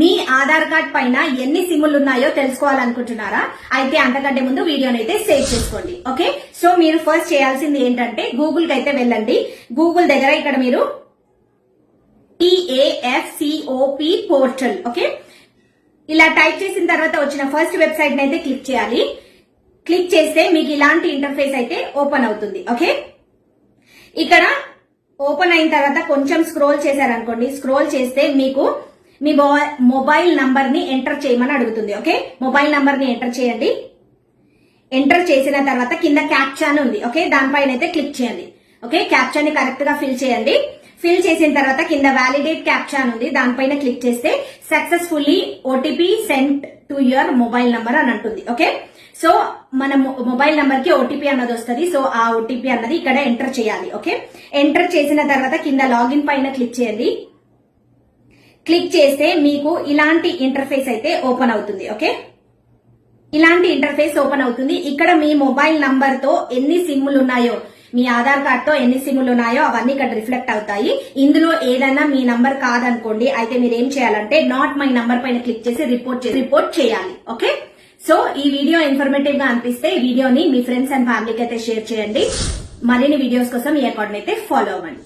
మీ Aadhaar card పైన ఎన్ని సిమ్ములు ఉన్నాయో తెలుసుకోవాలనుకుంటున్నారా? అయితే అంతకంటే ముందు వీడియోని అయితే సేవ్ చేసుకోండి. ఓకే, సో మీరు ఫస్ట్ చేయాల్సింది ఏంటంటే గూగుల్ కి అయితే వెళ్ళండి. గూగుల్ దగ్గర ఇక్కడ మీరు TAFCOP పోర్టల్, ఓకే, ఇలా టైప్ చేసిన తర్వాత వచ్చిన ఫస్ట్ వెబ్సైట్ అయితే క్లిక్ చేయాలి. క్లిక్ చేస్తే మీకు ఇలాంటి ఇంటర్ఫేస్ అయితే ఓపెన్ అవుతుంది. ఓకే, ఇక్కడ ఓపెన్ అయిన తర్వాత కొంచెం స్క్రోల్ చేశారనుకోండి, స్క్రోల్ చేస్తే మీకు మీ మొబైల్ నంబర్ ని ఎంటర్ చేయమని అడుగుతుంది. ఓకే, మొబైల్ నంబర్ ని ఎంటర్ చేయండి. ఎంటర్ చేసిన తర్వాత కింద క్యాప్చాన్ ఉంది. ఓకే, దానిపైన అయితే క్లిక్ చేయండి. ఓకే, క్యాప్చాన్ ని కరెక్ట్ గా ఫిల్ చేయండి. ఫిల్ చేసిన తర్వాత కింద వ్యాలిడేట్ క్యాప్చాన్ ఉంది, దానిపైన క్లిక్ చేస్తే successfully OTP sent to your mobile number అని అంటుంది. ఓకే, సో మన మొబైల్ నంబర్ కి ఓటీపీ అన్నది వస్తుంది. సో ఆ ఓటీపీ అన్నది ఇక్కడ ఎంటర్ చేయాలి. ఓకే, ఎంటర్ చేసిన తర్వాత కింద లాగిన్ పైన క్లిక్ చేయండి. క్లిక్ చేస్తే మీకు ఇలాంటి ఇంటర్ఫేస్ అయితే ఓపెన్ అవుతుంది. ఓకే, ఇలాంటి ఇంటర్ఫేస్ ఓపెన్ అవుతుంది. ఇక్కడ మీ మొబైల్ నంబర్ తో ఎన్ని సిమ్ములు ఉన్నాయో, మీ ఆధార్ కార్డ్ తో ఎన్ని సిమ్ములు ఉన్నాయో అవన్నీ ఇక్కడ రిఫ్లెక్ట్ అవుతాయి. ఇందులో ఏదైనా మీ నంబర్ కాదనుకోండి, అయితే మీరు ఏం చేయాలంటే నాట్ మై నంబర్ పైన క్లిక్ చేసి రిపోర్ట్ చేయాలి. ఓకే, సో ఈ వీడియో ఇన్ఫర్మేటివ్ గా అనిపిస్తే ఈ వీడియోని మీ ఫ్రెండ్స్ అండ్ ఫ్యామిలీకి అయితే షేర్ చేయండి. మరిన్ని వీడియోస్ కోసం ఈ అకౌంట్ అయితే ఫాలో అవ్వండి.